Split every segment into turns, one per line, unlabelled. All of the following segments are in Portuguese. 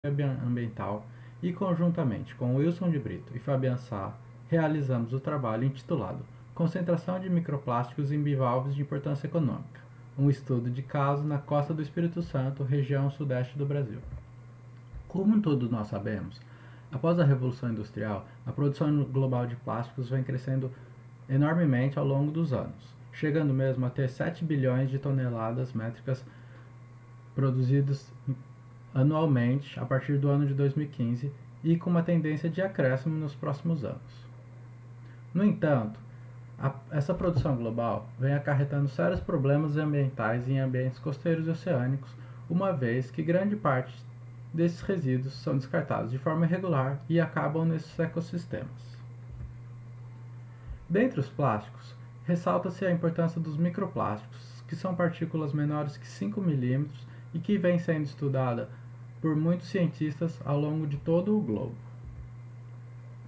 ambiental e, conjuntamente com Wilson de Brito e Fabian Sá, realizamos o trabalho intitulado Concentração de microplásticos em bivalves de importância econômica, um estudo de caso na costa do Espírito Santo, região sudeste do Brasil. Como todos nós sabemos, após a Revolução Industrial, a produção global de plásticos vem crescendo enormemente ao longo dos anos, chegando mesmo a ter 7 bilhões de toneladas métricas produzidas anualmente a partir do ano de 2015 e com uma tendência de acréscimo nos próximos anos. No entanto, essa produção global vem acarretando sérios problemas ambientais em ambientes costeiros e oceânicos, uma vez que grande parte desses resíduos são descartados de forma irregular e acabam nesses ecossistemas. Dentre os plásticos, ressalta-se a importância dos microplásticos, que são partículas menores que 5 milímetros e que vem sendo estudada por muitos cientistas ao longo de todo o globo.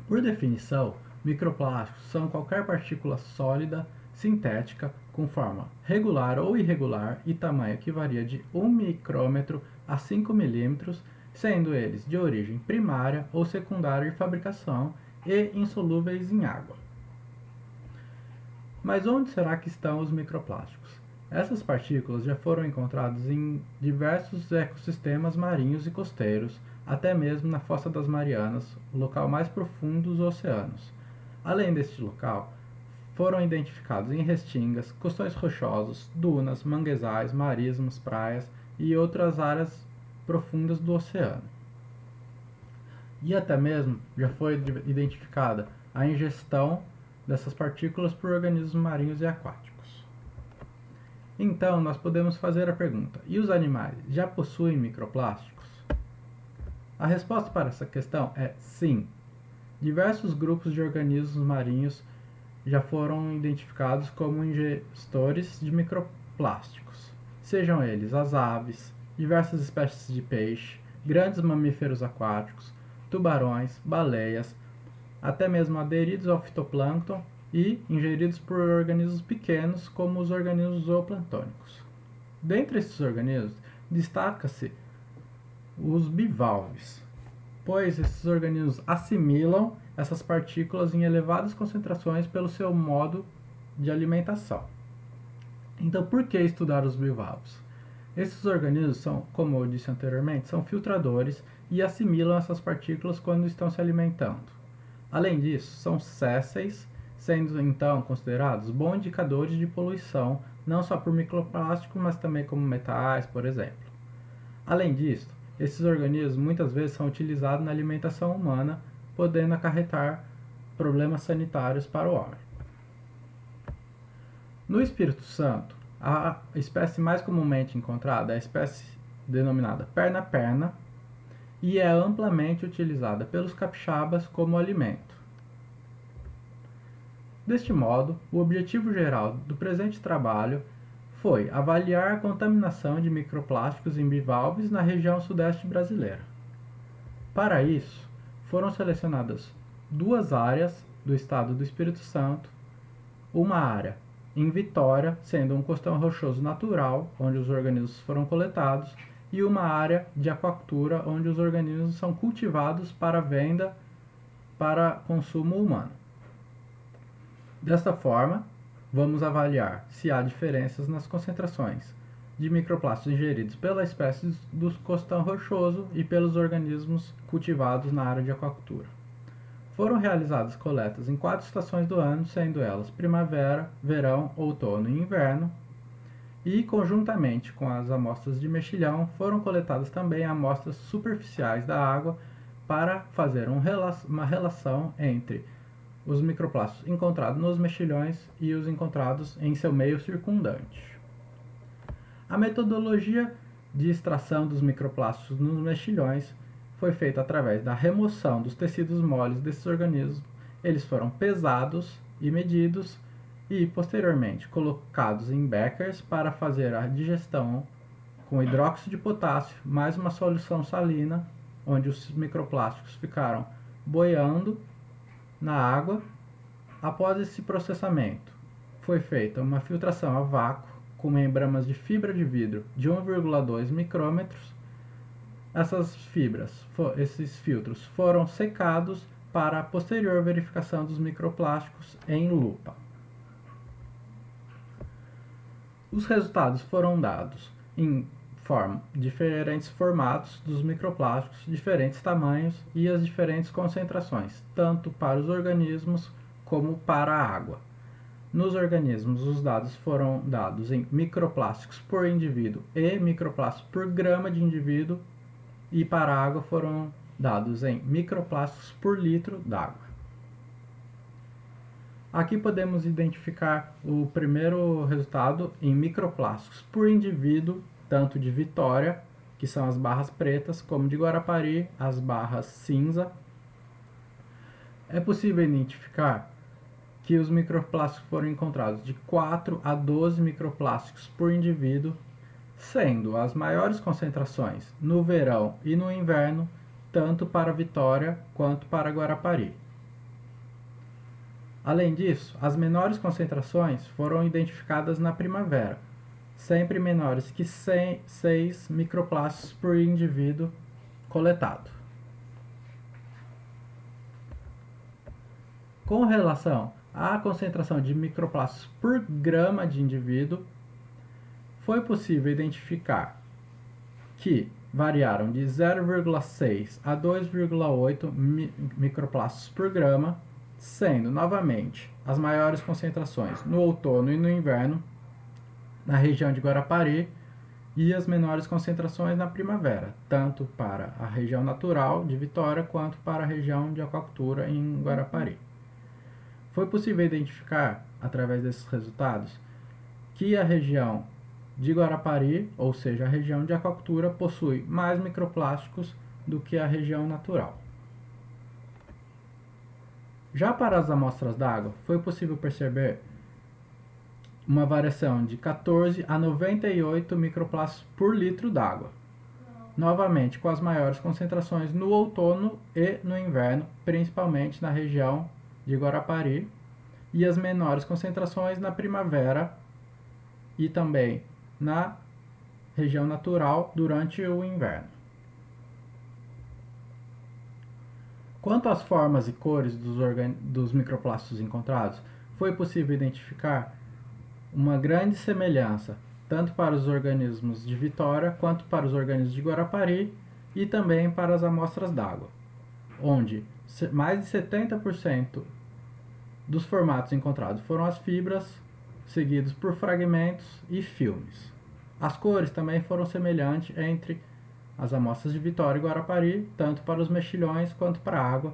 Por definição, microplásticos são qualquer partícula sólida, sintética, com forma regular ou irregular e tamanho que varia de 1 micrômetro a 5 milímetros, sendo eles de origem primária ou secundária de fabricação e insolúveis em água. Mas onde será que estão os microplásticos? Essas partículas já foram encontradas em diversos ecossistemas marinhos e costeiros, até mesmo na Fossa das Marianas, o local mais profundo dos oceanos. Além deste local, foram identificados em restingas, costões rochosos, dunas, manguezais, marismas, praias e outras áreas profundas do oceano. E até mesmo já foi identificada a ingestão dessas partículas por organismos marinhos e aquáticos. Então, nós podemos fazer a pergunta: e os animais já possuem microplásticos? A resposta para essa questão é sim. Diversos grupos de organismos marinhos já foram identificados como ingestores de microplásticos, sejam eles as aves, diversas espécies de peixe, grandes mamíferos aquáticos, tubarões, baleias, até mesmo aderidos ao fitoplâncton e ingeridos por organismos pequenos como os organismos zooplantônicos. Dentre esses organismos, destaca-se os bivalves, pois esses organismos assimilam essas partículas em elevadas concentrações pelo seu modo de alimentação. Então, por que estudar os bivalves? Esses organismos são, como eu disse anteriormente, são filtradores e assimilam essas partículas quando estão se alimentando. Além disso, são sésseis, sendo então considerados bons indicadores de poluição, não só por microplástico, mas também como metais, por exemplo. Além disso, esses organismos muitas vezes são utilizados na alimentação humana, podendo acarretar problemas sanitários para o homem. No Espírito Santo, a espécie mais comumente encontrada é a espécie denominada perna-perna e é amplamente utilizada pelos capixabas como alimento. Deste modo, o objetivo geral do presente trabalho foi avaliar a contaminação de microplásticos em bivalves na região sudeste brasileira. Para isso, foram selecionadas 2 áreas do estado do Espírito Santo, uma área em Vitória, sendo um costão rochoso natural, onde os organismos foram coletados, e uma área de aquacultura, onde os organismos são cultivados para venda para consumo humano. Desta forma, vamos avaliar se há diferenças nas concentrações de microplásticos ingeridos pela espécie do costão rochoso e pelos organismos cultivados na área de aquacultura. Foram realizadas coletas em 4 estações do ano, sendo elas primavera, verão, outono e inverno, e conjuntamente com as amostras de mexilhão foram coletadas também amostras superficiais da água para fazer uma relação entre os microplásticos encontrados nos mexilhões e os encontrados em seu meio circundante. A metodologia de extração dos microplásticos nos mexilhões foi feita através da remoção dos tecidos moles desses organismos. Eles foram pesados e medidos e, posteriormente, colocados em beckers para fazer a digestão com hidróxido de potássio mais uma solução salina, onde os microplásticos ficaram boiando na água. Após esse processamento, foi feita uma filtração a vácuo com membranas de fibra de vidro de 1,2 micrômetros esses filtros foram secados para a posterior verificação dos microplásticos em lupa. Os resultados foram dados em diferentes formatos dos microplásticos, diferentes tamanhos e as diferentes concentrações, tanto para os organismos como para a água. Nos organismos, os dados foram dados em microplásticos por indivíduo e microplásticos por grama de indivíduo, e para a água foram dados em microplásticos por litro d'água. Aqui podemos identificar o primeiro resultado em microplásticos por indivíduo, tanto de Vitória, que são as barras pretas, como de Guarapari, as barras cinza. É possível identificar que os microplásticos foram encontrados de 4 a 12 microplásticos por indivíduo, sendo as maiores concentrações no verão e no inverno, tanto para Vitória quanto para Guarapari. Além disso, as menores concentrações foram identificadas na primavera, sempre menores que 6 microplásticos por indivíduo coletado. Com relação à concentração de microplásticos por grama de indivíduo, foi possível identificar que variaram de 0,6 a 2,8 microplásticos por grama, sendo novamente as maiores concentrações no outono e no inverno, na região de Guarapari, e as menores concentrações na primavera, tanto para a região natural de Vitória quanto para a região de aquacultura em Guarapari. Foi possível identificar, através desses resultados, que a região de Guarapari, ou seja, a região de aquacultura, possui mais microplásticos do que a região natural. Já para as amostras d'água, foi possível perceber uma variação de 14 a 98 microplásticos por litro d'água, novamente com as maiores concentrações no outono e no inverno, principalmente na região de Guarapari, e as menores concentrações na primavera e também na região natural durante o inverno. Quanto às formas e cores dos microplásticos encontrados, foi possível identificar uma grande semelhança tanto para os organismos de Vitória quanto para os organismos de Guarapari e também para as amostras d'água, onde mais de 70% dos formatos encontrados foram as fibras, seguidos por fragmentos e filmes. As cores também foram semelhantes entre as amostras de Vitória e Guarapari, tanto para os mexilhões quanto para a água,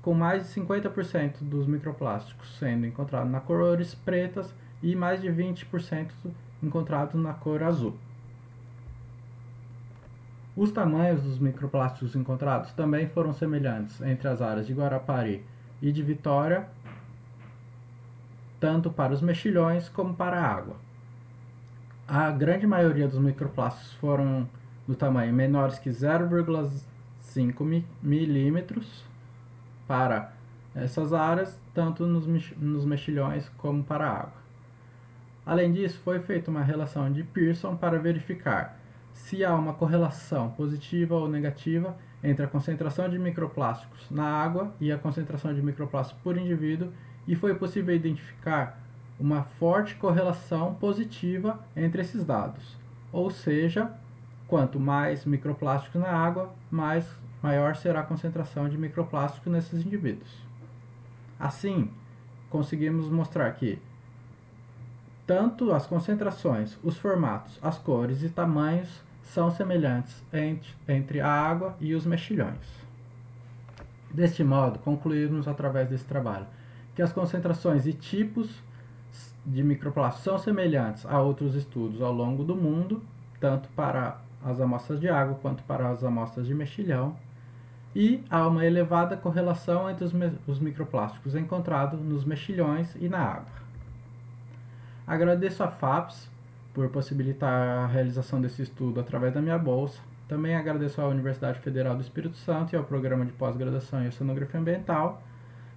com mais de 50% dos microplásticos sendo encontrados na cores pretas e mais de 20% encontrados na cor azul. Os tamanhos dos microplásticos encontrados também foram semelhantes entre as áreas de Guarapari e de Vitória, tanto para os mexilhões como para a água. A grande maioria dos microplásticos foram do tamanho menores que 0,5 milímetros para essas áreas, tanto nos mexilhões como para a água. Além disso, foi feita uma relação de Pearson para verificar se há uma correlação positiva ou negativa entre a concentração de microplásticos na água e a concentração de microplásticos por indivíduo, e foi possível identificar uma forte correlação positiva entre esses dados. Ou seja, quanto mais microplásticos na água, maior será a concentração de microplástico nesses indivíduos. Assim, conseguimos mostrar que tanto as concentrações, os formatos, as cores e tamanhos são semelhantes entre a água e os mexilhões. Deste modo, concluímos através desse trabalho que as concentrações e tipos de microplásticos são semelhantes a outros estudos ao longo do mundo, tanto para as amostras de água quanto para as amostras de mexilhão, e há uma elevada correlação entre os microplásticos encontrados nos mexilhões e na água. Agradeço à FAPES por possibilitar a realização desse estudo através da minha bolsa. Também agradeço à Universidade Federal do Espírito Santo e ao Programa de Pós-Graduação em Oceanografia Ambiental,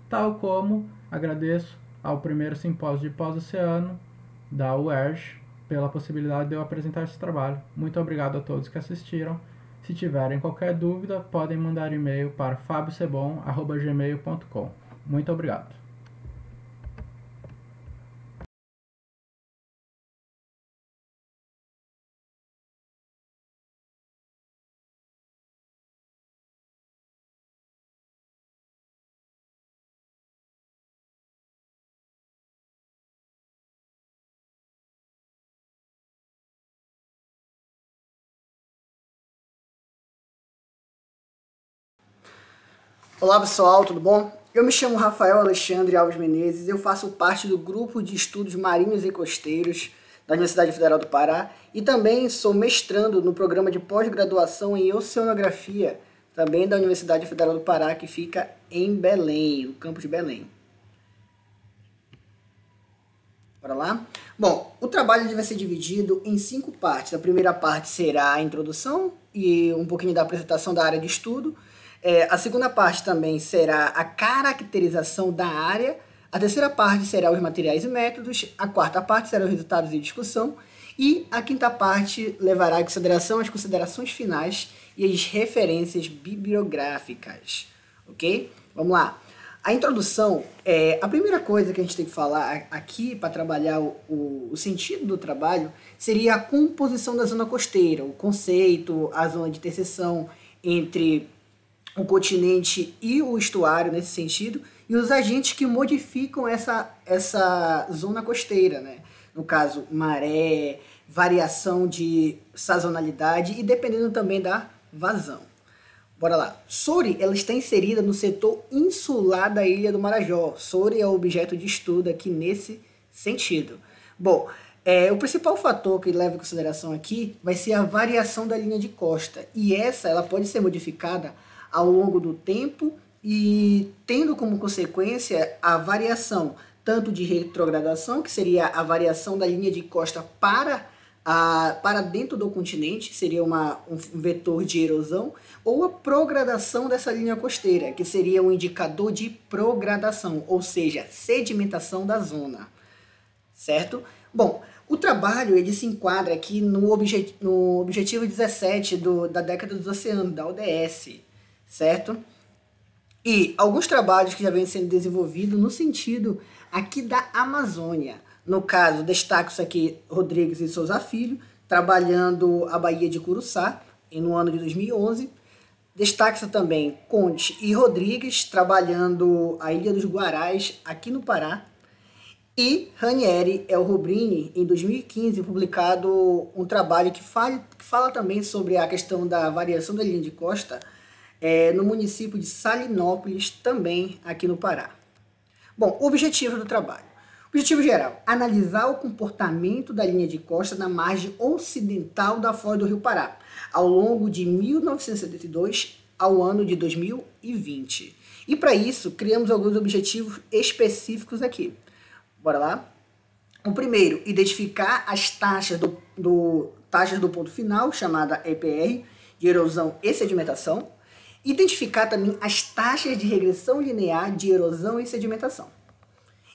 tal como agradeço ao primeiro simpósio de pós-oceano da UERJ pela possibilidade de eu apresentar esse trabalho. Muito obrigado a todos que assistiram. Se tiverem qualquer dúvida, podem mandar e-mail para fabiocebon@gmail.com. Muito obrigado.
Olá pessoal, tudo bom? Eu me chamo Rafael Alexandre Alves Menezes, eu faço parte do grupo de estudos marinhos e costeiros da Universidade Federal do Pará e também sou mestrando no programa de pós-graduação em Oceanografia, também da Universidade Federal do Pará, que fica em Belém, no campus de Belém. Bora lá? Bom, o trabalho vai ser dividido em 5 partes. A primeira parte será a introdução e um pouquinho da apresentação da área de estudo. A segunda parte também será a caracterização da área. A terceira parte será os materiais e métodos. A quarta parte será os resultados e discussão. E a quinta parte levará em consideração as considerações finais e as referências bibliográficas. Ok? Vamos lá. A introdução, a primeira coisa que a gente tem que falar aqui para trabalhar o sentido do trabalho seria a composição da zona costeira, o conceito, a zona de interseção entre o continente e o estuário nesse sentido, e os agentes que modificam essa zona costeira, né? No caso, maré, variação de sazonalidade e dependendo também da vazão. Bora lá. Soure, ela está inserida no setor insular da Ilha do Marajó. Soure é o objeto de estudo aqui nesse sentido. Bom, o principal fator que leva em consideração aqui vai ser a variação da linha de costa. E ela pode ser modificada ao longo do tempo e tendo como consequência a variação tanto de retrogradação, que seria a variação da linha de costa para dentro do continente, que seria um vetor de erosão, ou a progradação dessa linha costeira, que seria um indicador de progradação, ou seja, sedimentação da zona, certo? Bom, o trabalho ele se enquadra aqui no objetivo 17 da década dos oceanos, da ODS, certo? E alguns trabalhos que já vêm sendo desenvolvidos no sentido aqui da Amazônia. No caso, destaco isso aqui, Rodrigues e Souza Filho, trabalhando a Baía de Curuçá, no ano de 2011. Destaque-se também Conte e Rodrigues, trabalhando a Ilha dos Guarás, aqui no Pará. E Ranieri El Rubrini, em 2015, publicado um trabalho que fala também sobre a questão da variação da linha de costa no município de Salinópolis, também aqui no Pará. Bom, o objetivo do trabalho. Objetivo geral, analisar o comportamento da linha de costa na margem ocidental da foz do Rio Pará, ao longo de 1972 ao ano de 2020. E para isso, criamos alguns objetivos específicos aqui. Bora lá? O primeiro, identificar as taxas do ponto final, chamada EPR, de erosão e sedimentação. Identificar também as taxas de regressão linear de erosão e sedimentação.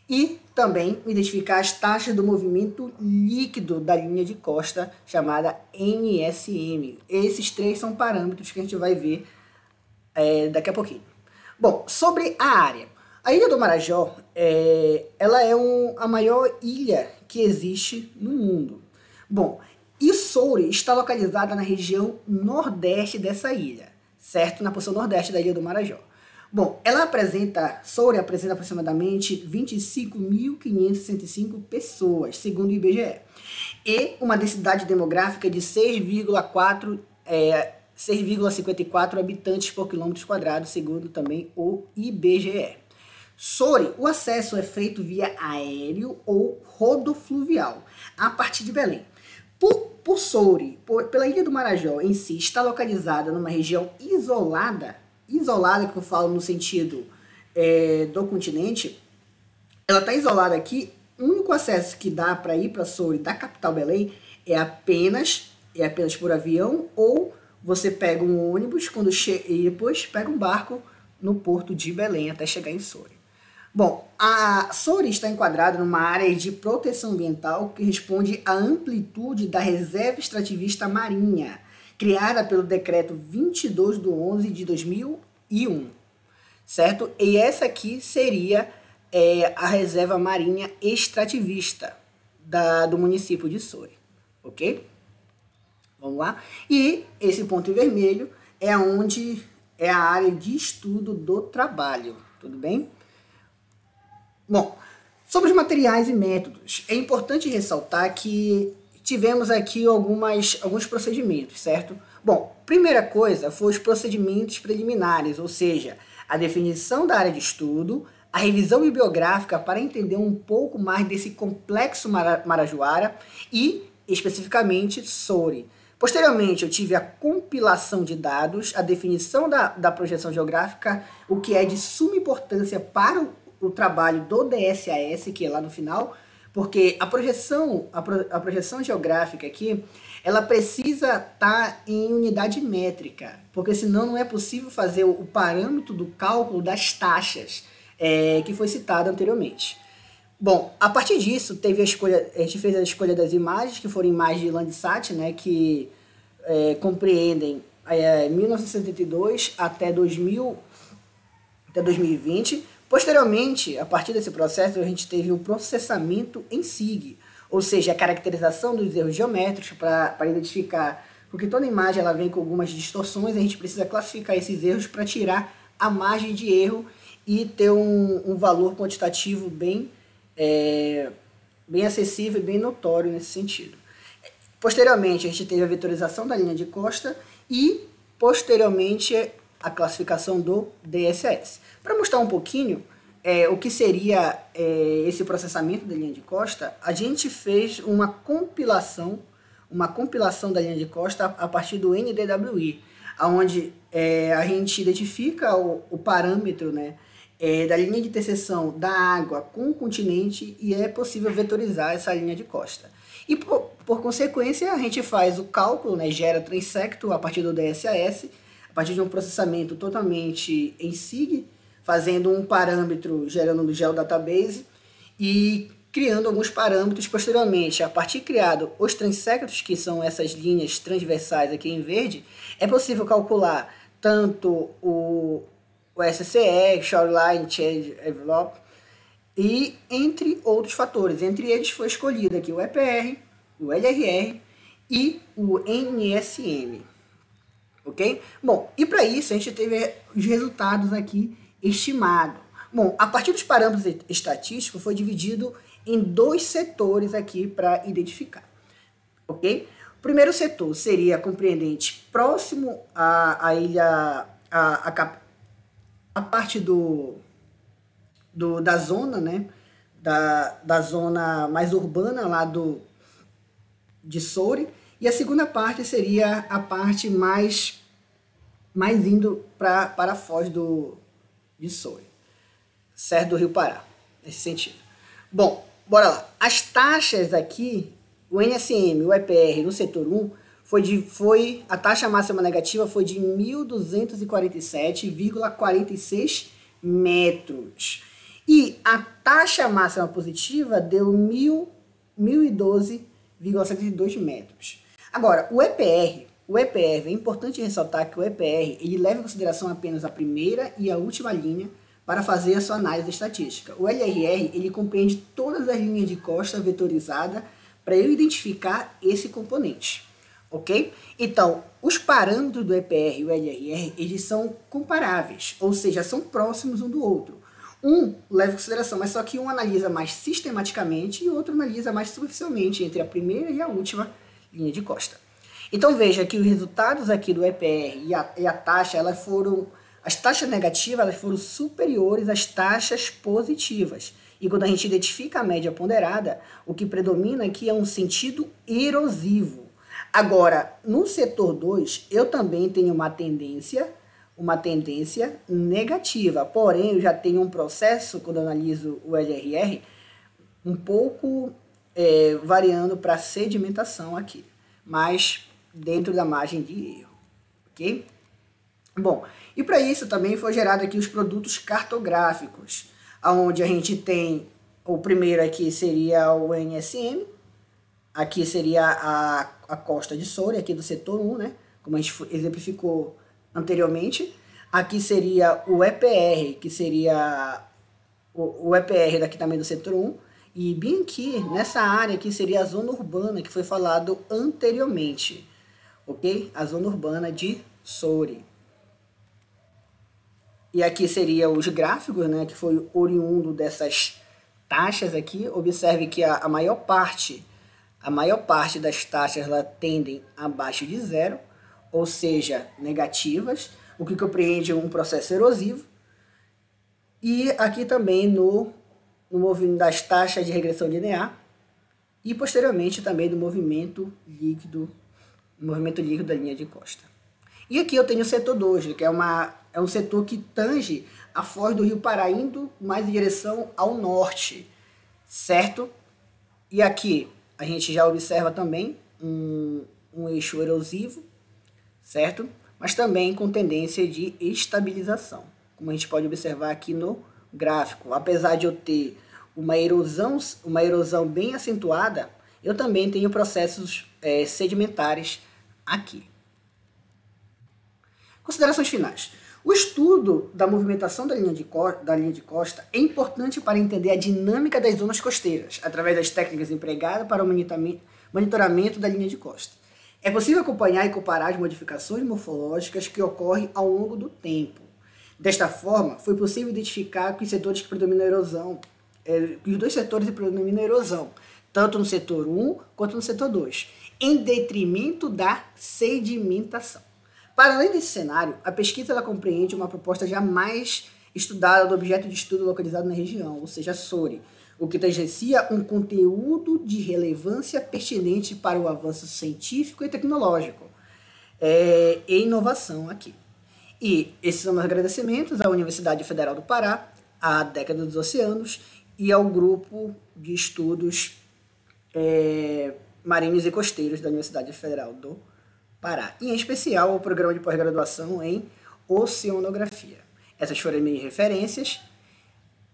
E também identificar as taxas do movimento líquido da linha de costa, chamada NSM. Esses 3 são parâmetros que a gente vai ver daqui a pouquinho. Bom, sobre a área. A Ilha do Marajó, ela é a maior ilha que existe no mundo. Bom, e Soure está localizada na região nordeste dessa ilha, certo? Na porção nordeste da Ilha do Marajó. Bom, Soure apresenta aproximadamente 25.565 pessoas, segundo o IBGE, e uma densidade demográfica de 6,54 habitantes por quilômetro quadrado, segundo também o IBGE. Soure, o acesso é feito via aéreo ou rodofluvial, a partir de Belém. Por Soure, pela Ilha do Marajó em si, está localizada numa região isolada que eu falo no sentido do continente, ela está isolada aqui. O único acesso que dá para ir para Soure da capital Belém é apenas por avião, ou você pega um ônibus e depois pega um barco no porto de Belém até chegar em Soure. Bom, a Soure está enquadrada numa área de proteção ambiental que responde à amplitude da reserva extrativista marinha, criada pelo decreto 22/11 de 2001, certo? E essa aqui seria a reserva marinha extrativista do município de Soure, ok? Vamos lá? E esse ponto em vermelho é onde é a área de estudo do trabalho, tudo bem? Bom, sobre os materiais e métodos, é importante ressaltar que tivemos aqui alguns procedimentos, certo? Bom, primeira coisa foi os procedimentos preliminares, ou seja, a definição da área de estudo, a revisão bibliográfica para entender um pouco mais desse complexo marajoara e, especificamente, Soure. Posteriormente, eu tive a compilação de dados, a definição da projeção geográfica, o que é de suma importância para o trabalho do DSAS, que é lá no final, porque a projeção geográfica aqui, ela precisa estar em unidade métrica, porque senão não é possível fazer o parâmetro do cálculo das taxas que foi citado anteriormente. Bom, a partir disso, a gente fez a escolha das imagens, que foram imagens de Landsat, né, que compreendem 1972 até 2020. Posteriormente, a partir desse processo, a gente teve o processamento em SIG, ou seja, a caracterização dos erros geométricos para identificar, porque toda imagem ela vem com algumas distorções, a gente precisa classificar esses erros para tirar a margem de erro e ter um valor quantitativo bem acessível e bem notório nesse sentido. Posteriormente, a gente teve a vetorização da linha de costa e, posteriormente, a classificação do DSAS. Para mostrar um pouquinho o que seria esse processamento da linha de costa, a gente fez uma compilação da linha de costa a partir do NDWI, onde a gente identifica o parâmetro, né, da linha de interseção da água com o continente e é possível vetorizar essa linha de costa. E, por consequência, a gente faz o cálculo, né, gera transecto a partir do DSAS, a partir de um processamento totalmente em SIG, fazendo um parâmetro gerando no GeoDatabase e criando alguns parâmetros posteriormente. A partir criado os transectos, que são essas linhas transversais aqui em verde, é possível calcular tanto o SCE, Shoreline Change Envelope, e entre outros fatores. Entre eles foi escolhido aqui o EPR, o LRR e o NSM. Ok? Bom, e para isso a gente teve os resultados aqui estimados. Bom, a partir dos parâmetros estatísticos foi dividido em 2 setores aqui para identificar. Ok? O primeiro setor seria compreendente próximo à ilha, a parte da zona, né, da zona mais urbana lá de Soure, e a segunda parte seria a parte mais indo para a foz de Soure, certo, do Rio Pará, nesse sentido. Bom, bora lá. As taxas aqui, o NSM, o EPR no setor 1, a taxa máxima negativa foi de 1.247,46 metros. E a taxa máxima positiva deu 1.012,72 metros. Agora, o EPR, é importante ressaltar que o EPR ele leva em consideração apenas a primeira e a última linha para fazer a sua análise estatística. O LRR ele compreende todas as linhas de costa vetorizadas para eu identificar esse componente. Ok? Então, os parâmetros do EPR e o LRR, eles são comparáveis, ou seja, são próximos um do outro. Um leva em consideração, mas só que um analisa mais sistematicamente e o outro analisa mais superficialmente entre a primeira e a última linha de costa. Então, veja que os resultados aqui do EPR e a taxa, as taxas negativas elas foram superiores às taxas positivas. E quando a gente identifica a média ponderada, o que predomina aqui é um sentido erosivo. Agora, no setor 2, eu também tenho uma tendência negativa. Porém, eu já tenho um processo, quando eu analiso o LRR, um pouco variando para sedimentação aqui, mas dentro da margem de erro. Ok? Bom, e para isso também foi gerado aqui os produtos cartográficos, onde a gente tem, o primeiro aqui seria o NSM, aqui seria a costa de Soure, aqui do setor 1, né? como a gente exemplificou anteriormente. Aqui seria o EPR, que seria o EPR daqui também do setor 1. E bem aqui, nessa área aqui, seria a zona urbana, que foi falado anteriormente. Ok? A zona urbana de Soure. E aqui seria os gráficos, né, que foi oriundo dessas taxas aqui. Observe que a maior parte das taxas ela tendem abaixo de zero, ou seja, negativas, o que compreende um processo erosivo. E aqui também no movimento das taxas de regressão linear e posteriormente também do movimento líquido da linha de costa. E aqui eu tenho o setor 2, que é um setor que tange a foz do Rio Pará, indo mais em direção ao norte, certo? E aqui a gente já observa também um eixo erosivo, certo? Mas também com tendência de estabilização, como a gente pode observar aqui no gráfico. Apesar de eu ter uma erosão bem acentuada, eu também tenho processos sedimentares aqui. Considerações finais. O estudo da movimentação da linha de costa é importante para entender a dinâmica das zonas costeiras, através das técnicas empregadas para o monitoramento da linha de costa. É possível acompanhar e comparar as modificações morfológicas que ocorrem ao longo do tempo. Desta forma, foi possível identificar que os setores que predominam a erosão, os dois setores que predominam a erosão, tanto no setor 1 quanto no setor 2, em detrimento da sedimentação. Para além desse cenário, a pesquisa ela compreende uma proposta jamais estudada do objeto de estudo localizado na região, ou seja, Soure, o que tangencia um conteúdo de relevância pertinente para o avanço científico e tecnológico e inovação aqui. E esses são meus agradecimentos à Universidade Federal do Pará, à Década dos Oceanos e ao grupo de estudos marinhos e costeiros da Universidade Federal do Pará, e em especial ao programa de pós-graduação em Oceanografia. Essas foram as minhas referências.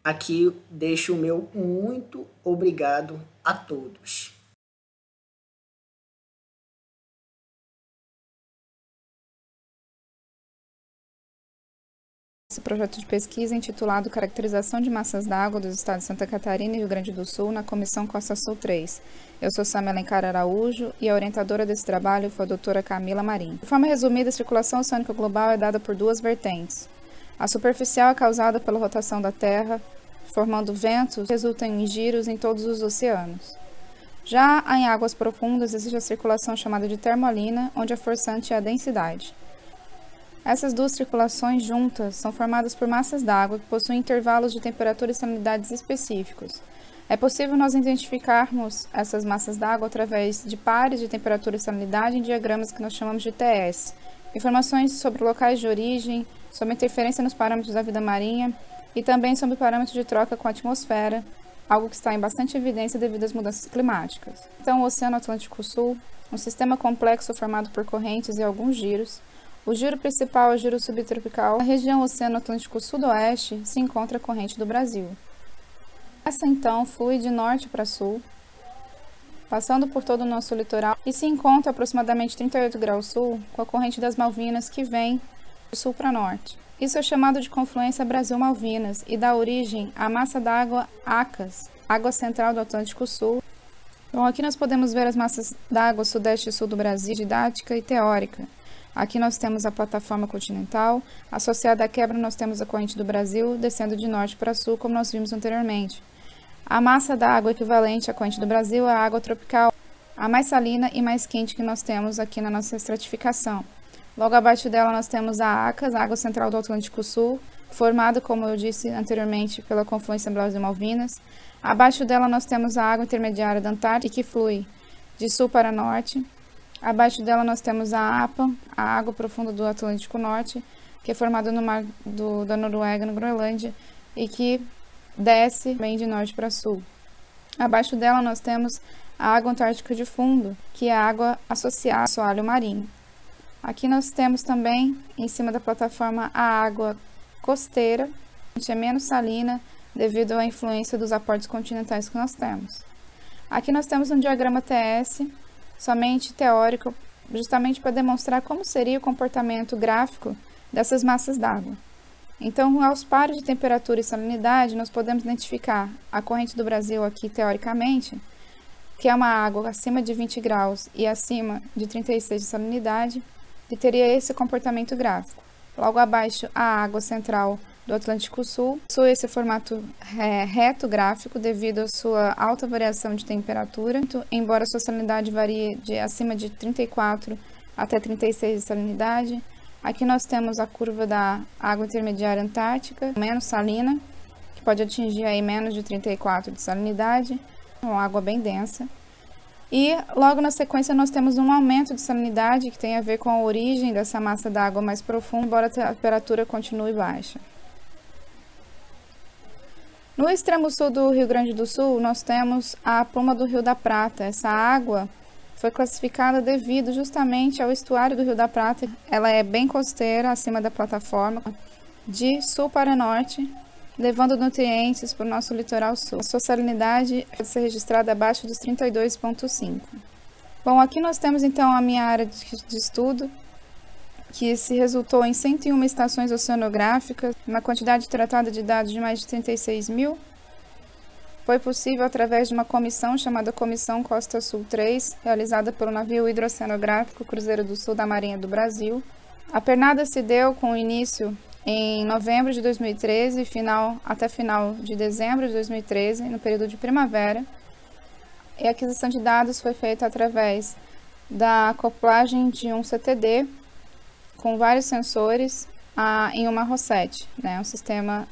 Aqui deixo o meu muito obrigado a todos.
Esse projeto de pesquisa intitulado Caracterização de Massas d'Água dos Estados de Santa Catarina e Rio Grande do Sul na Comissão Costa Sul 3. Eu sou Samia Alencar Araújo e a orientadora desse trabalho foi a doutora Camila Marim. De forma resumida, a circulação oceânica global é dada por duas vertentes. A superficial é causada pela rotação da Terra, formando ventos que resultam em giros em todos os oceanos. Já em águas profundas existe a circulação chamada de termolina, onde a forçante é a densidade. Essas duas circulações juntas são formadas por massas d'água que possuem intervalos de temperatura e salinidades específicos. É possível nós identificarmos essas massas d'água através de pares de temperatura e salinidade em diagramas que nós chamamos de TS. Informações sobre locais de origem, sobre a interferência nos parâmetros da vida marinha e também sobre parâmetros de troca com a atmosfera, algo que está em bastante evidência devido às mudanças climáticas. Então, o Oceano Atlântico Sul, um sistema complexo formado por correntes e alguns giros. O giro principal é o giro subtropical. Na região Oceano Atlântico Sudoeste se encontra a corrente do Brasil. Essa então flui de norte para sul, passando por todo o nosso litoral e se encontra aproximadamente 38 graus sul com a corrente das Malvinas que vem do sul para norte. Isso é chamado de confluência Brasil-Malvinas e dá origem à massa d'água ACAS, água central do Atlântico Sul. Bom, aqui nós podemos ver as massas d'água sudeste e sul do Brasil, didática e teórica. Aqui nós temos a plataforma continental, associada à quebra nós temos a corrente do Brasil, descendo de norte para sul, como nós vimos anteriormente. A massa da água equivalente à corrente do Brasil é a água tropical, a mais salina e mais quente que nós temos aqui na nossa estratificação. Logo abaixo dela nós temos a ACAS, a água central do Atlântico Sul, formada, como eu disse anteriormente, pela confluência Brasil-Malvinas. Abaixo dela nós temos a água intermediária da Antártica, que flui de sul para norte. Abaixo dela nós temos a APA, a água profunda do Atlântico Norte, que é formada no mar da Noruega, na Groenlândia, e que desce bem de norte para sul. Abaixo dela nós temos a água antártica de fundo, que é a água associada ao assoalho marinho. Aqui nós temos também, em cima da plataforma, a água costeira, que é menos salina devido à influência dos aportes continentais que nós temos. Aqui nós temos um diagrama TS, somente teórico, justamente para demonstrar como seria o comportamento gráfico dessas massas d'água. Então, aos pares de temperatura e salinidade, nós podemos identificar a corrente do Brasil aqui, teoricamente, que é uma água acima de 20 graus e acima de 36 de salinidade, que teria esse comportamento gráfico. Logo abaixo, a água central do Atlântico Sul possui esse formato reto gráfico devido à sua alta variação de temperatura, embora sua salinidade varie de acima de 34 até 36 de salinidade. Aqui nós temos a curva da água intermediária antártica, menos salina, que pode atingir aí menos de 34 de salinidade, uma água bem densa. E logo na sequência nós temos um aumento de salinidade que tem a ver com a origem dessa massa d'água mais profunda, embora a temperatura continue baixa. No extremo sul do Rio Grande do Sul, nós temos a pluma do Rio da Prata. Essa água foi classificada devido justamente ao estuário do Rio da Prata. Ela é bem costeira, acima da plataforma, de sul para norte, levando nutrientes para o nosso litoral sul. A sua salinidade pode ser registrada abaixo dos 32,5. Bom, aqui nós temos então a minha área de estudo, que se resultou em 101 estações oceanográficas, uma quantidade tratada de dados de mais de 36 mil. Foi possível através de uma comissão chamada Comissão Costa Sul 3, realizada pelo navio hidroceanográfico Cruzeiro do Sul da Marinha do Brasil. A pernada se deu com início em novembro de 2013 até final de dezembro de 2013, no período de primavera. E a aquisição de dados foi feita através da acoplagem de um CTD com vários sensores em uma Rosette, um sistema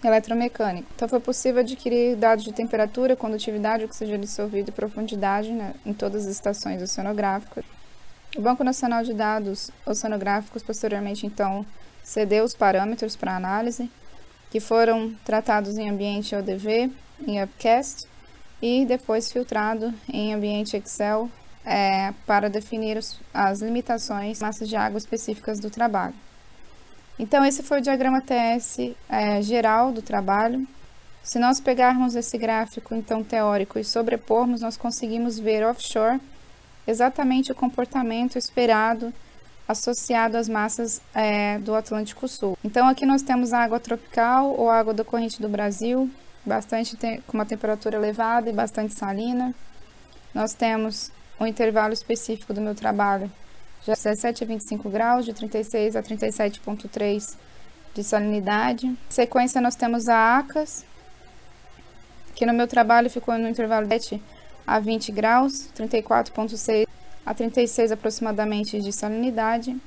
eletromecânico. Então foi possível adquirir dados de temperatura, condutividade, oxigênio dissolvido e profundidade em todas as estações oceanográficas. O Banco Nacional de Dados Oceanográficos posteriormente então cedeu os parâmetros para análise, que foram tratados em ambiente ODV, em Upcast, e depois filtrado em ambiente Excel para definir as limitações, massas de água específicas do trabalho. Então, esse foi o diagrama TS geral do trabalho. Se nós pegarmos esse gráfico, então, teórico e sobrepormos, nós conseguimos ver offshore exatamente o comportamento esperado associado às massas do Atlântico Sul. Então, aqui nós temos a água tropical ou água da corrente do Brasil, com uma temperatura elevada e bastante salina. Nós temos um intervalo específico do meu trabalho, de 17 a 25 graus, de 36 a 37,3 de salinidade. Em sequência, nós temos a ACAS, que no meu trabalho ficou no intervalo de 7 a 20 graus, 34,6 a 36 aproximadamente de salinidade.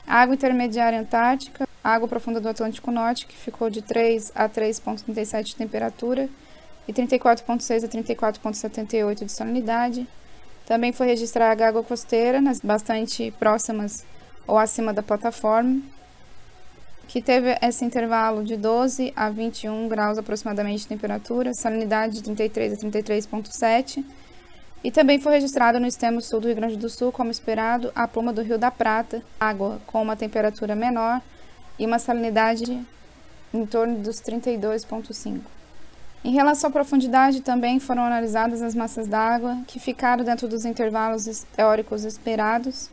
A água intermediária antártica, a água profunda do Atlântico Norte, que ficou de 3 a 3,37 de temperatura e 34,6 a 34,78 de salinidade. Também foi registrada a água costeira, bastante próximas ou acima da plataforma, que teve esse intervalo de 12 a 21 graus aproximadamente de temperatura, salinidade de 33 a 33,7. E também foi registrado no extremo sul do Rio Grande do Sul, como esperado, a pluma do Rio da Prata, água com uma temperatura menor e uma salinidade em torno dos 32,5. Em relação à profundidade, também foram analisadas as massas d'água que ficaram dentro dos intervalos teóricos esperados.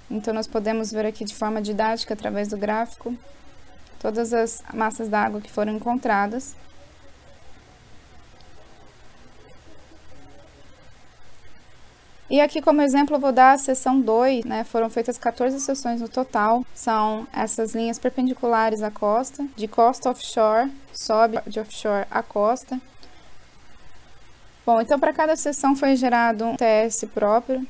Então, nós podemos ver aqui de forma didática, através do gráfico, todas as massas d'água que foram encontradas. E aqui, como exemplo, eu vou dar a seção 2, foram feitas 14 seções no total. São essas linhas perpendiculares à costa, de costa offshore, sobe de offshore à costa. Bom, então para cada seção foi gerado um TS próprio.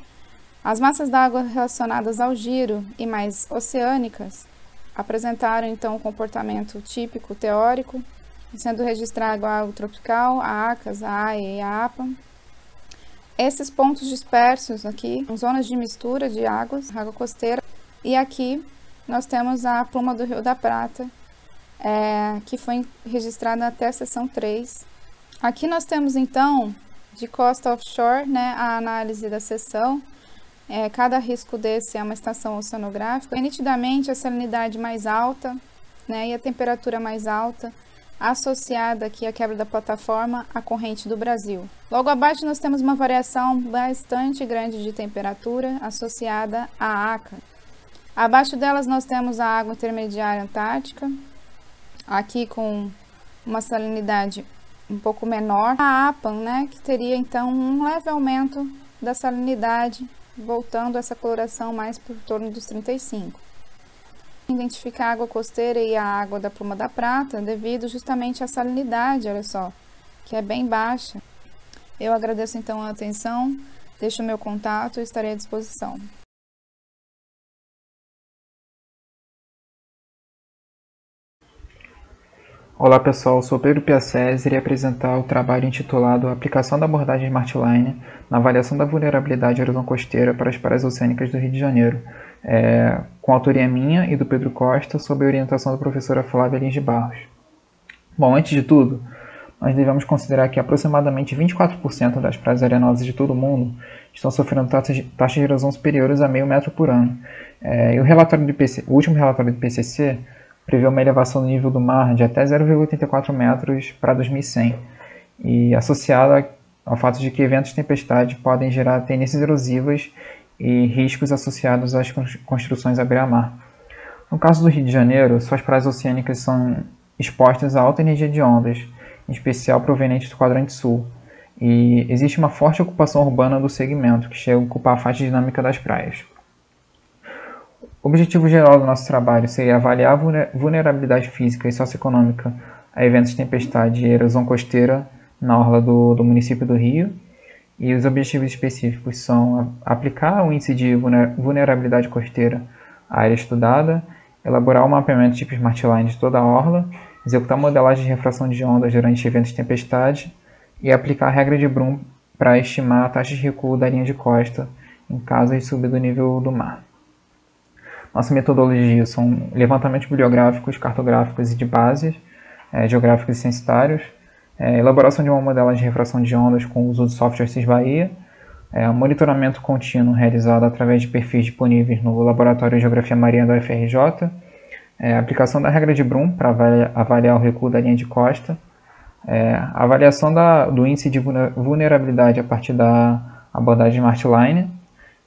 As massas d'água relacionadas ao giro e mais oceânicas apresentaram então um comportamento típico teórico, sendo registrado a água tropical, a ACAS, a AE e a APA. Esses pontos dispersos aqui, zonas de mistura de águas, água costeira, e aqui nós temos a pluma do Rio da Prata, que foi registrada até a seção 3. Aqui nós temos então, de costa offshore, a análise da seção. Cada risco desse é uma estação oceanográfica. E nitidamente a salinidade mais alta, e a temperatura mais alta associada aqui à quebra da plataforma à corrente do Brasil. Logo abaixo nós temos uma variação bastante grande de temperatura associada à ACA. Abaixo delas nós temos a água intermediária antártica, aqui com uma salinidade um pouco menor. A APAM, né, que teria então um leve aumento da salinidade, voltando essa coloração mais por torno dos 35. Identificar a água costeira e a água da Pluma da Prata devido justamente à salinidade, olha só, que é bem baixa. Eu agradeço então a atenção, deixo o meu contato e estarei à disposição.
Olá pessoal, eu sou Pedro Piacese e irei apresentar o trabalho intitulado Aplicação da abordagem SmartLine na avaliação da vulnerabilidade à erosão costeira para as praias oceânicas do Rio de Janeiro, com autoria minha e do Pedro Costa, sob a orientação da professora Flávia Lins de Barros. Bom, antes de tudo, nós devemos considerar que aproximadamente 24% das praias arenosas de todo o mundo estão sofrendo taxas de erosão superiores a meio metro por ano. E o último relatório do IPCC prevê uma elevação do nível do mar de até 0,84 metros para 2100, e associado ao fato de que eventos de tempestade podem gerar tendências erosivas e riscos associados às construções à beira-mar. No caso do Rio de Janeiro, suas praias oceânicas são expostas a alta energia de ondas, em especial provenientes do quadrante sul, e existe uma forte ocupação urbana do segmento, que chega a ocupar a faixa dinâmica das praias. O objetivo geral do nosso trabalho seria avaliar a vulnerabilidade física e socioeconômica a eventos de tempestade e erosão costeira na orla do município do Rio, e os objetivos específicos são aplicar o índice de vulnerabilidade costeira à área estudada, elaborar um mapeamento tipo SmartLine de toda a orla, executar modelagem de refração de ondas durante eventos de tempestade e aplicar a regra de Brum para estimar a taxa de recuo da linha de costa em caso de subida do nível do mar. Nossa metodologia são levantamentos bibliográficos, cartográficos e de bases, geográficos e censitários, elaboração de uma modelagem de refração de ondas com o uso do software SysBahia, monitoramento contínuo realizado através de perfis disponíveis no Laboratório de Geografia Marinha da UFRJ, aplicação da regra de Brum para avaliar o recuo da linha de costa, avaliação do índice de vulnerabilidade a partir da abordagem SmartLine,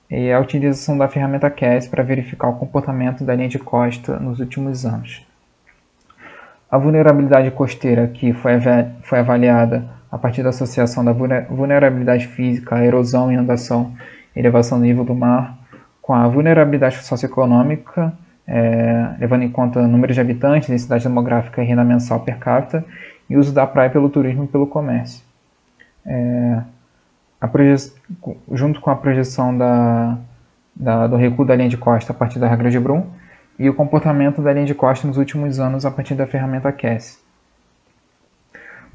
e a utilização da ferramenta CAS para verificar o comportamento da linha de costa nos últimos anos. A vulnerabilidade costeira aqui foi avaliada a partir da associação da vulnerabilidade física, a erosão, inundação e elevação do nível do mar, com a vulnerabilidade socioeconômica, levando em conta número de habitantes, densidade demográfica e renda mensal per capita, e uso da praia pelo turismo e pelo comércio. Junto com a projeção do recuo da linha de costa a partir da regra de Brum e o comportamento da linha de costa nos últimos anos a partir da ferramenta CAS.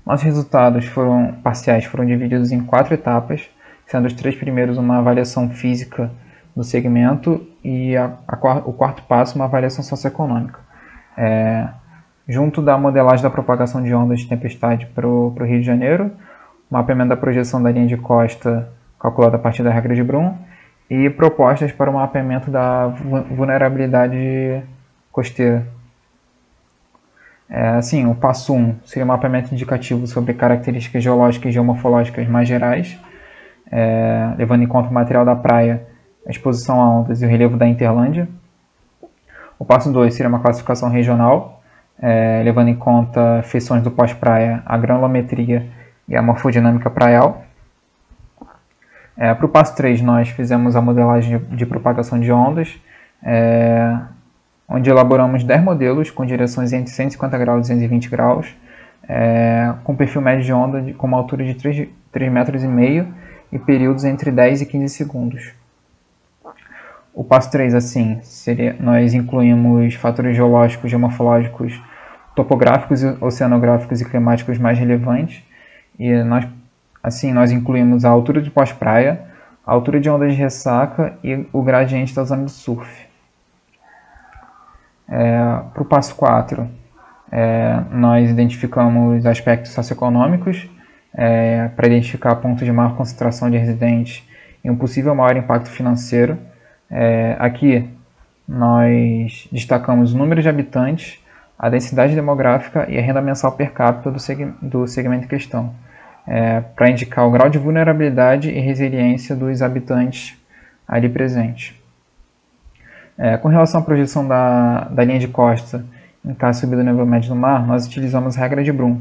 Nossos resultados parciais foram divididos em 4 etapas, sendo os 3 primeiros uma avaliação física do segmento e o quarto passo uma avaliação socioeconômica. Junto da modelagem da propagação de ondas de tempestade para o Rio de Janeiro, mapeamento da projeção da linha de costa calculada a partir da regra de Brum e propostas para o mapeamento da vulnerabilidade costeira. O passo 1 seria um mapeamento indicativo sobre características geológicas e geomorfológicas mais gerais, levando em conta o material da praia, a exposição a ondas e o relevo da Interlândia. O passo 2 seria uma classificação regional, levando em conta feições do pós-praia, a granulometria e a morfodinâmica praial. Para o passo 3, nós fizemos a modelagem de propagação de ondas, onde elaboramos 10 modelos com direções entre 150 graus e 220 graus, com perfil médio de onda com uma altura de 3,5 metros e períodos entre 10 e 15 segundos. O passo 3, nós incluímos fatores geológicos, geomorfológicos, topográficos, oceanográficos e climáticos mais relevantes, e nós incluímos a altura de pós-praia, a altura de ondas de ressaca e o gradiente da zona do surf. Para o passo 4, nós identificamos aspectos socioeconômicos para identificar pontos de maior concentração de residentes e um possível maior impacto financeiro. Aqui nós destacamos o número de habitantes, a densidade demográfica e a renda mensal per capita do segmento em questão, para indicar o grau de vulnerabilidade e resiliência dos habitantes ali presentes. Com relação à projeção da linha de costa em caso de subida do nível médio do mar, nós utilizamos a regra de Brum,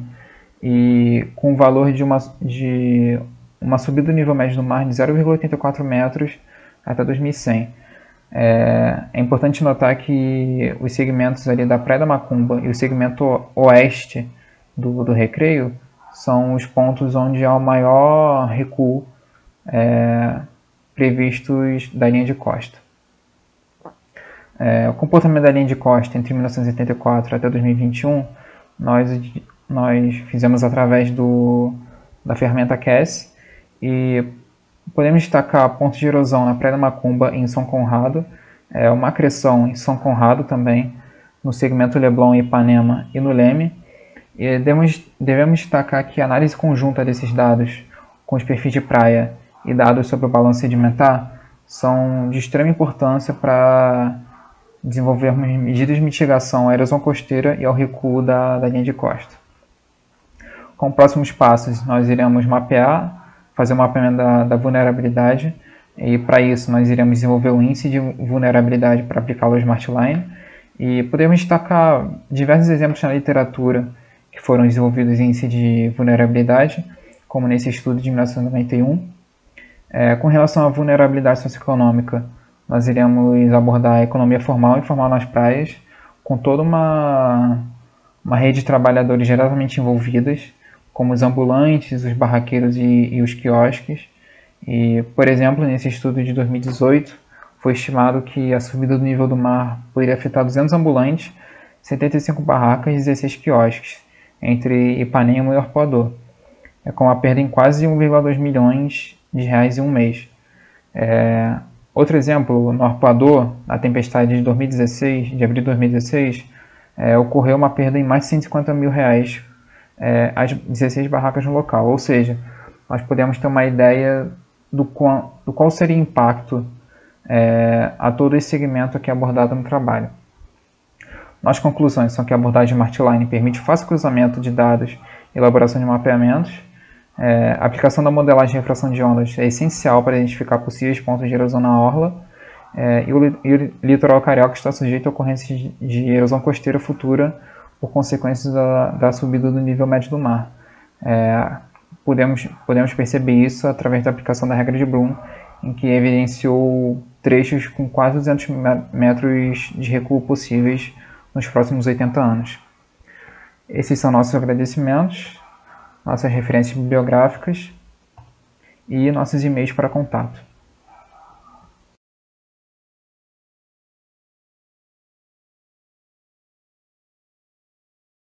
e com o valor de uma subida do nível médio do mar de 0,84 metros até 2100. É importante notar que os segmentos ali da Praia da Macumba e o segmento oeste do Recreio são os pontos onde há o maior recuo previstos da linha de costa. O comportamento da linha de costa entre 1984 até 2021, nós fizemos através da ferramenta CAS, e podemos destacar pontos de erosão na Praia da Macumba e em São Conrado, uma acreção em São Conrado também, no segmento Leblon e Ipanema e no Leme. E devemos destacar que a análise conjunta desses dados com os perfis de praia e dados sobre o balanço sedimentar são de extrema importância para desenvolvermos medidas de mitigação à erosão costeira e ao recuo da linha de costa. Com próximos passos, nós iremos fazer um mapeamento da vulnerabilidade, e para isso nós iremos desenvolver o índice de vulnerabilidade para aplicá-lo ao Smart Line, e podemos destacar diversos exemplos na literatura que foram desenvolvidos em índice de vulnerabilidade, como nesse estudo de 1991. Com relação à vulnerabilidade socioeconômica, nós iremos abordar a economia formal e informal nas praias, com toda uma rede de trabalhadores diretamente envolvidas, como os ambulantes, os barraqueiros e os quiosques. E, por exemplo, nesse estudo de 2018, foi estimado que a subida do nível do mar poderia afetar 200 ambulantes, 75 barracas e 16 quiosques, entre Ipanema e Arpoador, com uma perda em quase 1,2 milhões de reais em um mês. Outro exemplo, no Arpoador, na tempestade de 2016, de abril de 2016, ocorreu uma perda em mais de 150 mil reais às 16 barracas no local. Ou seja, nós podemos ter uma ideia do qual seria o impacto a todo esse segmento aqui abordado no trabalho. Nossas conclusões são que a abordagem Smart Line permite fácil cruzamento de dados e elaboração de mapeamentos. A aplicação da modelagem de refração de ondas é essencial para identificar possíveis pontos de erosão na orla, e o litoral carioca está sujeito a ocorrências de erosão costeira futura por consequências da subida do nível médio do mar. Podemos perceber isso através da aplicação da regra de Brum, em que evidenciou trechos com quase 200 metros de recuo possíveis nos próximos 80 anos. Esses são nossos agradecimentos, nossas referências bibliográficas e nossos e-mails para contato.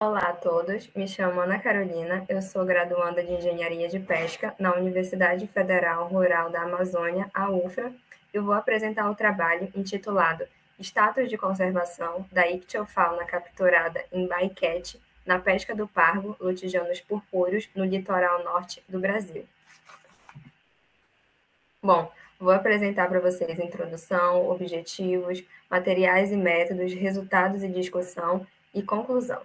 Olá a todos, me chamo Ana Carolina, eu sou graduanda de Engenharia de Pesca na Universidade Federal Rural da Amazônia, a UFRA, e vou apresentar o trabalho intitulado Status de conservação da ictiofauna capturada em Baiquete, na pesca do pargo, lutijanos purpúreos, no litoral norte do Brasil. Bom, vou apresentar para vocês introdução, objetivos, materiais e métodos, resultados e discussão e conclusão.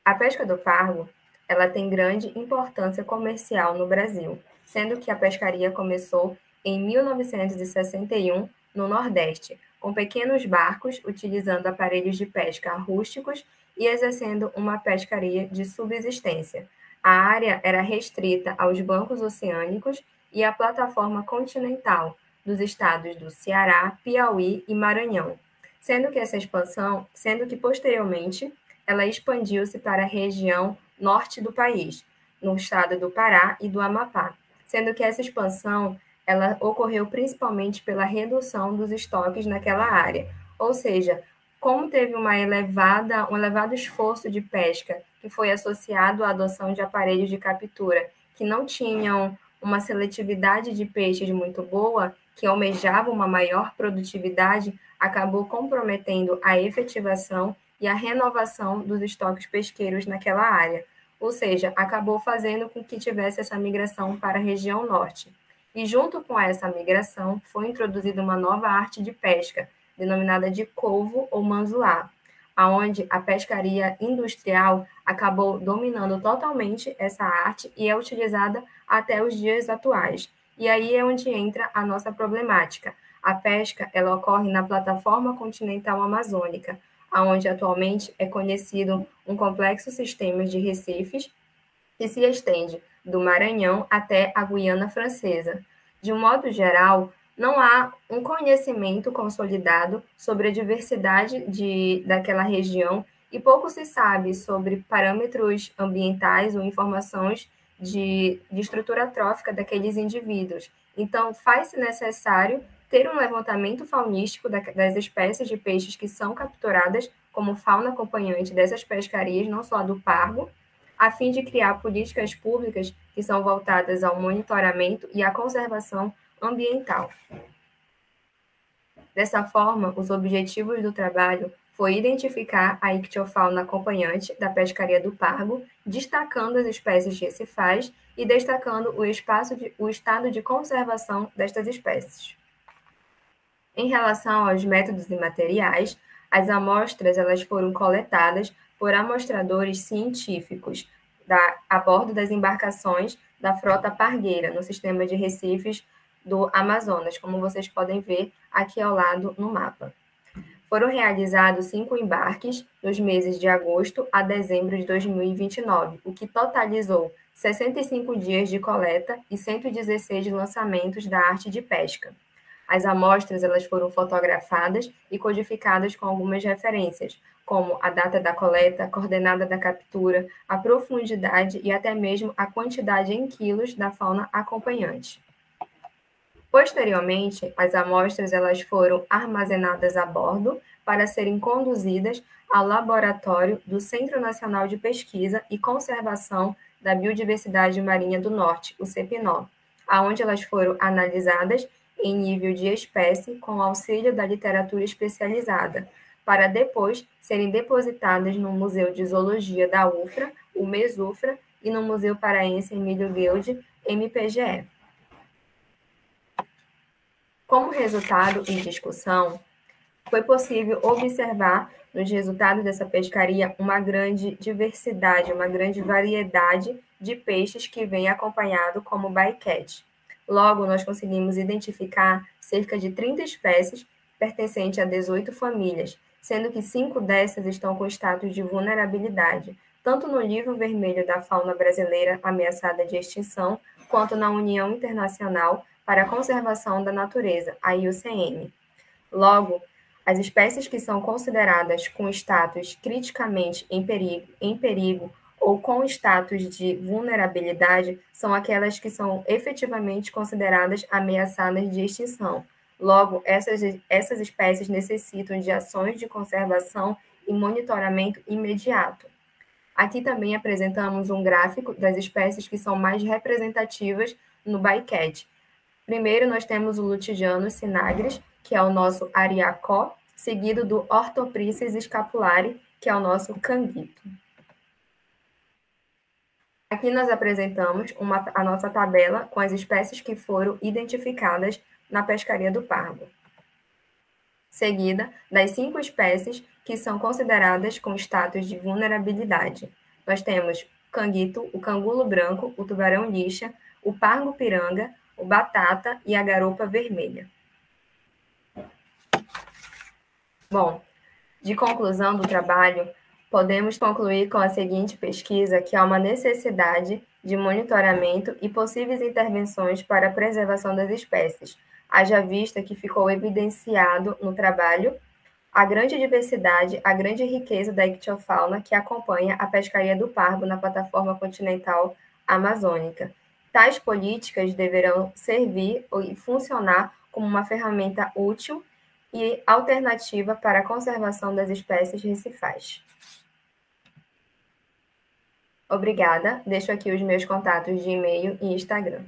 A pesca do pargo, ela tem grande importância comercial no Brasil, sendo que a pescaria começou em 1961 no Nordeste, com pequenos barcos utilizando aparelhos de pesca rústicos e exercendo uma pescaria de subsistência. A área era restrita aos bancos oceânicos e à plataforma continental dos estados do Ceará, Piauí e Maranhão, sendo que posteriormente ela expandiu-se para a região norte do país, no estado do Pará e do Amapá, sendo que essa expansão ela ocorreu principalmente pela redução dos estoques naquela área, ou seja, como teve um elevado esforço de pesca que foi associado à adoção de aparelhos de captura que não tinham uma seletividade de peixes muito boa, que almejavam uma maior produtividade, acabou comprometendo a efetivação e a renovação dos estoques pesqueiros naquela área, ou seja, acabou fazendo com que tivesse essa migração para a região norte. E junto com essa migração, foi introduzida uma nova arte de pesca, denominada de couvo ou manzoá. onde a pescaria industrial acabou dominando totalmente essa arte e é utilizada até os dias atuais. E aí é onde entra a nossa problemática. A pesca, ela ocorre na plataforma continental amazônica, onde atualmente é conhecido um complexo sistema de recifes que se estende do Maranhão até a Guiana Francesa. De um modo geral, não há um conhecimento consolidado sobre a diversidade daquela região e pouco se sabe sobre parâmetros ambientais ou informações de estrutura trófica daqueles indivíduos. Então, faz-se necessário ter um levantamento faunístico das espécies de peixes que são capturadas como fauna acompanhante dessas pescarias, não só do pargo, a fim de criar políticas públicas que são voltadas ao monitoramento e à conservação ambiental. Dessa forma, os objetivos do trabalho foi identificar a ictiofauna acompanhante da pescaria do pargo, destacando as espécies recifais e destacando o estado de conservação destas espécies. Em relação aos métodos e materiais, as amostras elas foram coletadas por amostradores científicos a bordo das embarcações da frota pargueira, no sistema de recifes do Amazonas, como vocês podem ver aqui ao lado no mapa. Foram realizados 5 embarques nos meses de agosto a dezembro de 2029, o que totalizou 65 dias de coleta e 116 lançamentos da arte de pesca. As amostras elas foram fotografadas e codificadas com algumas referências, como a data da coleta, a coordenada da captura, a profundidade e até mesmo a quantidade em quilos da fauna acompanhante. Posteriormente, as amostras elas foram armazenadas a bordo para serem conduzidas ao laboratório do Centro Nacional de Pesquisa e Conservação da Biodiversidade Marinha do Norte, o CEPINO, onde elas foram analisadas em nível de espécie com auxílio da literatura especializada, para depois serem depositadas no Museu de Zoologia da UFRA, o MESUFRA, e no Museu Paraense Emílio Guild, MPGE. Como resultado e discussão, foi possível observar nos resultados dessa pescaria uma grande diversidade, uma grande variedade de peixes que vem acompanhado como bycatch. Logo, nós conseguimos identificar cerca de 30 espécies pertencentes a 18 famílias, sendo que 5 dessas estão com status de vulnerabilidade, tanto no Livro Vermelho da Fauna Brasileira Ameaçada de Extinção, quanto na União Internacional para a Conservação da Natureza, a IUCN. Logo, as espécies que são consideradas com status criticamente em perigo ou com status de vulnerabilidade são aquelas que são efetivamente consideradas ameaçadas de extinção. Logo, essas espécies necessitam de ações de conservação e monitoramento imediato. Aqui também apresentamos um gráfico das espécies que são mais representativas no bycatch. Primeiro, nós temos o Lutigianus sinagris, que é o nosso ariacó, seguido do Orthopricis scapulari, que é o nosso canguito. Aqui nós apresentamos a nossa tabela com as espécies que foram identificadas na pescaria do pargo, seguida das 5 espécies que são consideradas com status de vulnerabilidade. Nós temos o canguito, o cangulo branco, o tubarão-lixa, o pargo-piranga, o batata e a garopa vermelha. Bom, de conclusão do trabalho, podemos concluir com a seguinte pesquisa, que há uma necessidade de monitoramento e possíveis intervenções para a preservação das espécies, haja vista que ficou evidenciado no trabalho a grande diversidade, a grande riqueza da ictiofauna que acompanha a pescaria do pargo na plataforma continental amazônica. Tais políticas deverão servir e funcionar como uma ferramenta útil e alternativa para a conservação das espécies recifais. Obrigada. Deixo aqui os meus contatos de e-mail e Instagram.